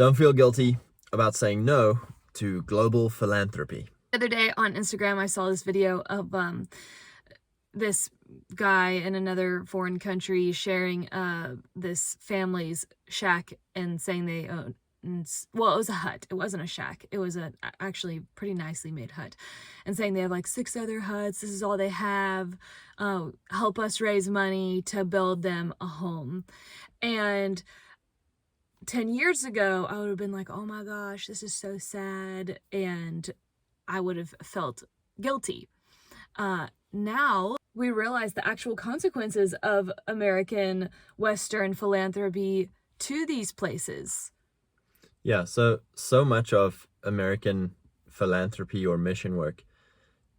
Don't feel guilty about saying no to global philanthropy. The other day on Instagram, I saw this video of this guy in another foreign country sharing this family's shack and saying they own, well, it was a hut. It wasn't a shack. It was a actually pretty nicely made hut, and saying they have like 6 other huts. This is all they have. Help us raise money to build them a home. And 10 years ago, I would have been like, oh my gosh, this is so sad. And I would have felt guilty. Now we realize the actual consequences of American Western philanthropy to these places. Yeah, so much of American philanthropy or mission work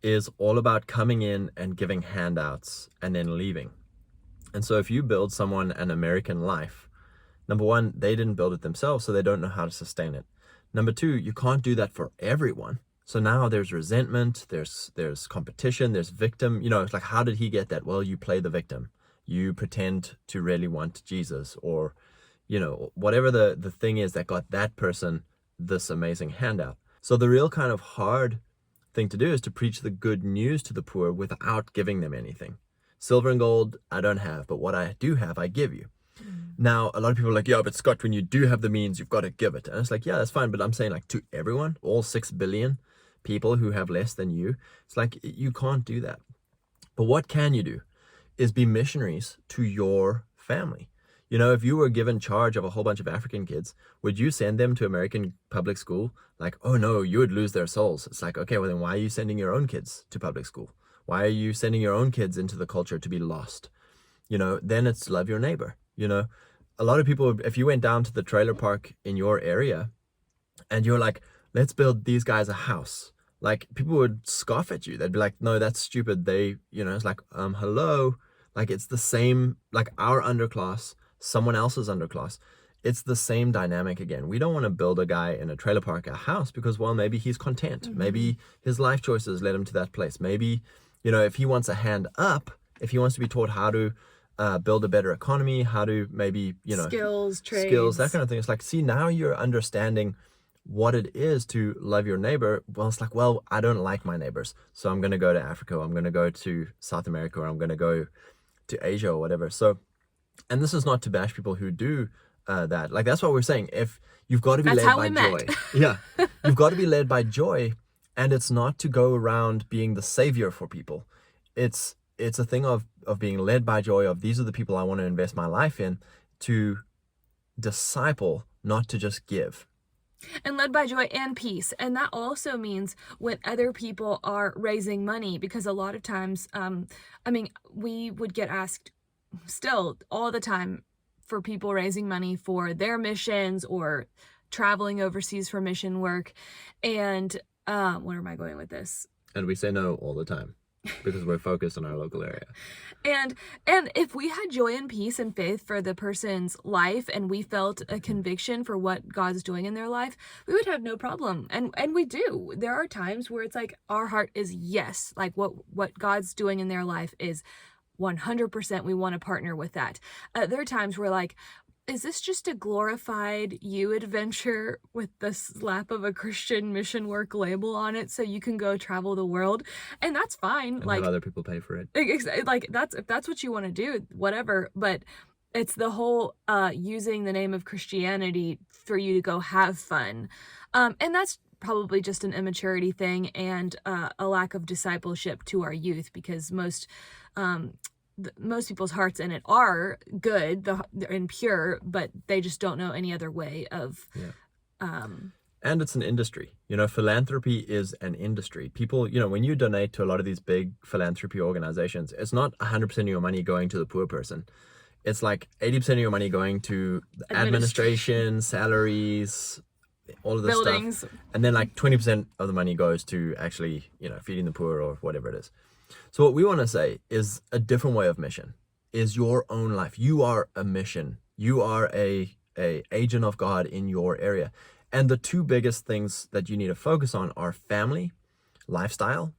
is all about coming in and giving handouts and then leaving. And so if you build someone an American life, number one, they didn't build it themselves, so they don't know how to sustain it. Number two, you can't do that for everyone. So now there's resentment, there's competition, there's victim. It's like, how did he get that? Well, you play the victim. You pretend to really want Jesus, or, whatever the thing is that got that person this amazing handout. So the real kind of hard thing to do is to preach the good news to the poor without giving them anything. Silver and gold I don't have, but what I do have, I give you. Now, a lot of people are like, yeah, but Scott, when you do have the means, you've got to give it. And it's like, yeah, that's fine. But I'm saying, like, to everyone, all 6 billion people who have less than you, it's like, you can't do that. But what can you do is be missionaries to your family. If you were given charge of a whole bunch of African kids, would you send them to American public school? Like, oh no, you would lose their souls. It's like, okay, well then why are you sending your own kids to public school? Why are you sending your own kids into the culture to be lost? Then it's love your neighbor. A lot of people, if you went down to the trailer park in your area and you're like, let's build these guys a house, like, people would scoff at you. They'd be like, no, that's stupid. It's like, hello, like, it's the same, like our underclass, someone else's underclass. It's the same dynamic again. We don't want to build a guy in a trailer park a house because, well, maybe he's content. Mm-hmm. Maybe his life choices led him to that place. Maybe, if he wants a hand up, if he wants to be taught how to build a better economy, how to maybe, skills, trades, skills, that kind of thing. It's like, see, now you're understanding what it is to love your neighbor. Well, it's like, well, I don't like my neighbors, so I'm going to go to Africa, or I'm going to go to South America, or I'm going to go to Asia or whatever. So, and this is not to bash people who do that. Like, that's what we're saying. If you've got to be led by joy. Yeah. You've got to be led by joy. And it's not to go around being the savior for people. It's a thing of being led by joy, of these are the people I want to invest my life in, to disciple, not to just give. And led by joy and peace. And that also means when other people are raising money, because a lot of times, we would get asked still all the time for people raising money for their missions or traveling overseas for mission work. And where am I going with this? And we say no all the time because we're focused on our local area. And if we had joy and peace and faith for the person's life, and we felt a conviction for what God's doing in their life, we would have no problem. And we do. There are times where it's like our heart is yes, like what God's doing in their life is 100%, we want to partner with that. There are times where, like, is this just a glorified you adventure with the slap of a Christian mission work label on it so you can go travel the world? And that's fine. And like, have other people pay for it. Like, if that's what you want to do, whatever. But it's the whole using the name of Christianity for you to go have fun. And that's probably just an immaturity thing and a lack of discipleship to our youth, because most people's hearts in it are good and pure, but they just don't know any other way of. Yeah. And it's an industry. Philanthropy is an industry. People, when you donate to a lot of these big philanthropy organizations, it's not 100% of your money going to the poor person. It's like 80% of your money going to administration, salaries, all of this buildings, stuff. And then like 20% of the money goes to actually, feeding the poor or whatever it is. So what we want to say is a different way of mission is your own life. You are a mission. You are a agent of God in your area. And the two biggest things that you need to focus on are family, lifestyle,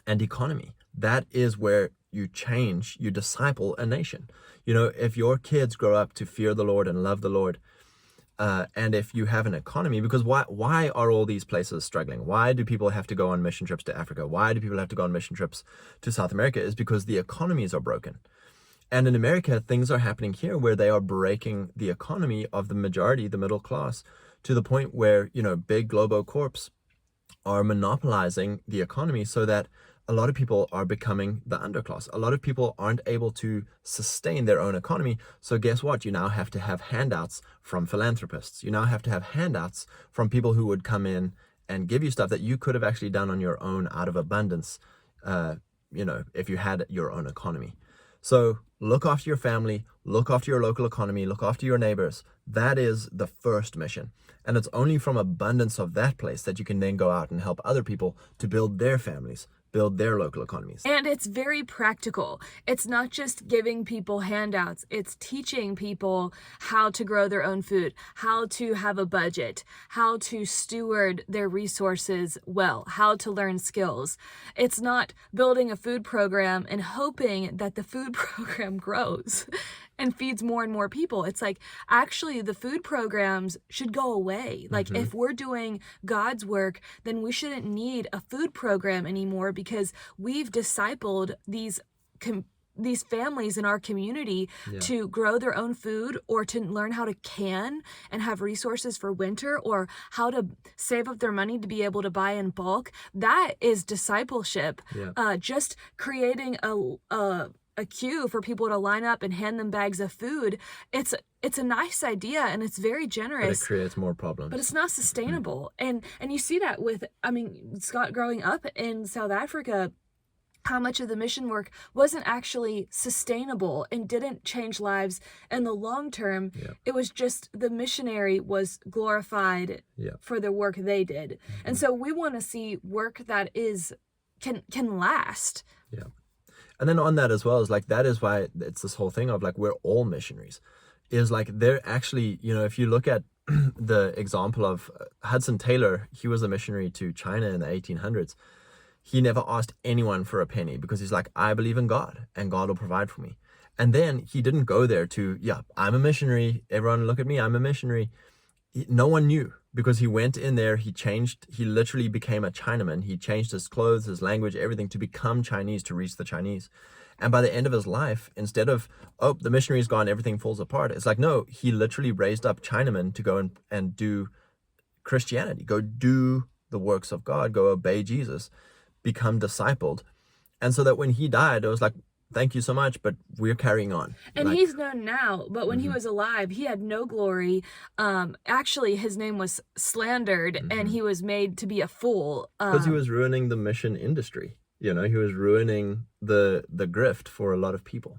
and economy. That is where you change, you disciple a nation. If your kids grow up to fear the Lord and love the Lord, And if you have an economy, because why are all these places struggling? Why do people have to go on mission trips to Africa? Why do people have to go on mission trips to South America? Is because the economies are broken. And in America, things are happening here where they are breaking the economy of the majority, the middle class, to the point where, big global corps are monopolizing the economy so that a lot of people are becoming the underclass. A lot of people aren't able to sustain their own economy. So guess what? You now have to have handouts from philanthropists. You now have to have handouts from people who would come in and give you stuff that you could have actually done on your own out of abundance, if you had your own economy. So look after your family, look after your local economy, look after your neighbors. That is the first mission. And it's only from abundance of that place that you can then go out and help other people to build their families, build their local economies. And it's very practical. It's not just giving people handouts. It's teaching people how to grow their own food, how to have a budget, how to steward their resources well, how to learn skills. It's not building a food program and hoping that the food program grows and feeds more and more people. It's like, actually, the food programs should go away. Like, if we're doing God's work, then we shouldn't need a food program anymore, because we've discipled these families in our community to grow their own food, or to learn how to can and have resources for winter, or how to save up their money to be able to buy in bulk. That is discipleship. Just creating a queue for people to line up and hand them bags of food. It's a nice idea, and it's very generous. But it creates more problems. But it's not sustainable. And you see that with, Scott growing up in South Africa, how much of the mission work wasn't actually sustainable and didn't change lives in the long term. It was just the missionary was glorified for the work they did. And so we want to see work that can last. And then on that as well is like, that is why it's this whole thing of like, we're all missionaries. Is like, they're actually, if you look at the example of Hudson Taylor, he was a missionary to China in the 1800s. He never asked anyone for a penny, because he's like, I believe in God and God will provide for me. And then he didn't go there to, I'm a missionary. Everyone look at me, I'm a missionary. No one knew, because he went in there, he literally became a Chinaman. He changed his clothes, his language, everything to become Chinese, to reach the Chinese. And by the end of his life, instead of, the missionary's gone, everything falls apart, it's like, no, he literally raised up Chinamen to go and do Christianity, go do the works of God, go obey Jesus, become discipled. And so that when he died, it was like, thank you so much, but we're carrying on. And he's known now, but when he was alive, he had no glory. Actually, his name was slandered, and he was made to be a fool. Because he was ruining the mission industry. He was ruining the grift for a lot of people.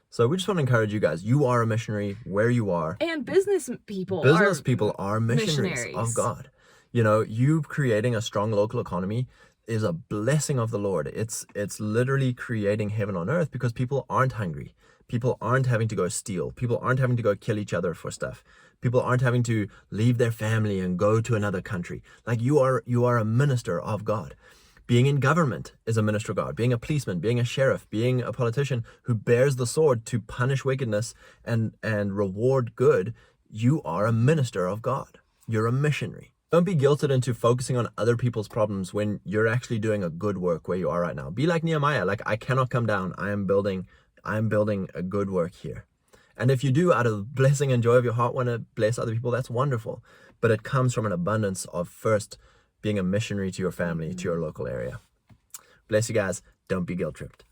So we just want to encourage you guys. You are a missionary where you are. And business people are missionaries of God. You creating a strong local economy is a blessing of the Lord. It's literally creating heaven on earth, because people aren't hungry. People aren't having to go steal. People aren't having to go kill each other for stuff. People aren't having to leave their family and go to another country. Like, you are a minister of God. Being in government is a minister of God. Being a policeman, being a sheriff, being a politician who bears the sword to punish wickedness and reward good, you are a minister of God. You're a missionary. Don't be guilted into focusing on other people's problems when you're actually doing a good work where you are right now. Be like Nehemiah. Like, I cannot come down. I am building a good work here. And if you do, out of the blessing and joy of your heart, want to bless other people, that's wonderful. But it comes from an abundance of first being a missionary to your family, to your local area. Bless you guys. Don't be guilt tripped.